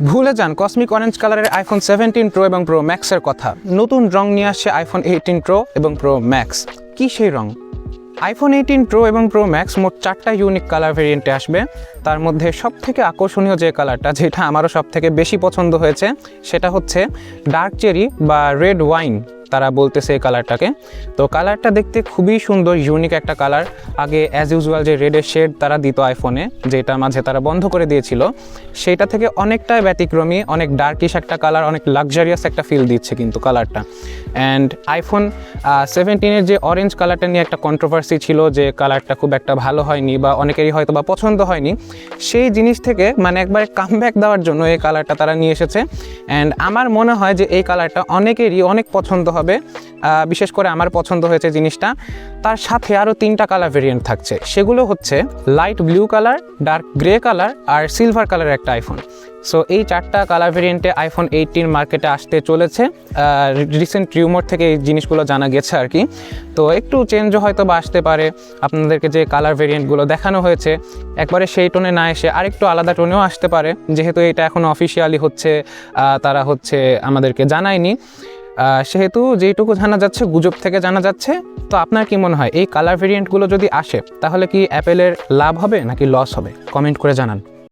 ভুলে যান cosmic orange কালারের আইফোন 17 প্রো এবং প্রো ম্যাক্সের কথা। নতুন রং নিয়ে আসছে আইফোন 18 প্রো এবং প্রো ম্যাক্স। কি সেই রং? আইফোন 18 প্রো এবং প্রো ম্যাক্স মোট 4টা ইউনিক কালার ভেরিয়েন্টে আসবে। তার মধ্যে সবথেকে আকর্ষণীয় যে কালারটা, যেটা আমারও সবথেকে বেশি পছন্দ হয়েছে, সেটা হচ্ছে ডার্ক চেরি বা রেড ওয়াইন তারা বলতেছে এই কালারটাকে। তো কালারটা দেখতে খুবই সুন্দর, ইউনিক একটা কালার। আগে অ্যাজ ইউজুয়াল যে রেডের শেড তারা দিত আইফোনে, যেটা মাঝে তারা বন্ধ করে দিয়েছিল, সেইটা থেকে অনেকটাই ব্যতিক্রমী, অনেক ডার্কিশ একটা কালার, অনেক লাক্সারিয়াস একটা ফিল দিচ্ছে কিন্তু কালারটা। অ্যান্ড আইফোন 17-এর যে অরেঞ্জ কালারটা নিয়ে একটা কন্ট্রোভার্সি ছিল, যে কালারটা খুব একটা ভালো হয়নি বা অনেকেরই হয়তো বা পছন্দ হয়নি, সেই জিনিস থেকে মানে একবারে কামব্যাক দেওয়ার জন্য এই কালারটা তারা নিয়ে এসেছে। অ্যান্ড আমার মনে হয় যে এই কালারটা অনেকেরই অনেক পছন্দ হবে, বিশেষ করে আমার পছন্দ হয়েছে জিনিসটা। তার সাথে আরও 3টা কালার ভেরিয়েন্ট থাকছে, সেগুলো হচ্ছে light blue colour, dark grey colour আর সিলভার কালারের একটা আইফোন। সো এই 4টা কালার ভেরিয়েন্টে আইফোন 18 মার্কেটে আসতে চলেছে। রিসেন্ট রিউমার থেকে এই জিনিসগুলো জানা গেছে আর কি। তো একটু চেঞ্জও হয়তো বা আসতে পারে। আপনাদেরকে যে কালার ভেরিয়েন্টগুলো দেখানো হয়েছে একবারে সেই টোনে না এসে আরেকটু আলাদা টোনেও আসতে পারে, যেহেতু এটা এখনও অফিসিয়ালি হচ্ছে, তারা হচ্ছে আমাদেরকে জানায়নি, সেহেতু যেইটুকু জানা যাচ্ছে গুজব থেকে জানা যাচ্ছে। তো আপনার কি মনে হয় এই কালার ভেরিয়েন্টগুলো যদি আসে তাহলে কি অ্যাপেলের লাভ হবে নাকি লস হবে? কমেন্ট করে জানান।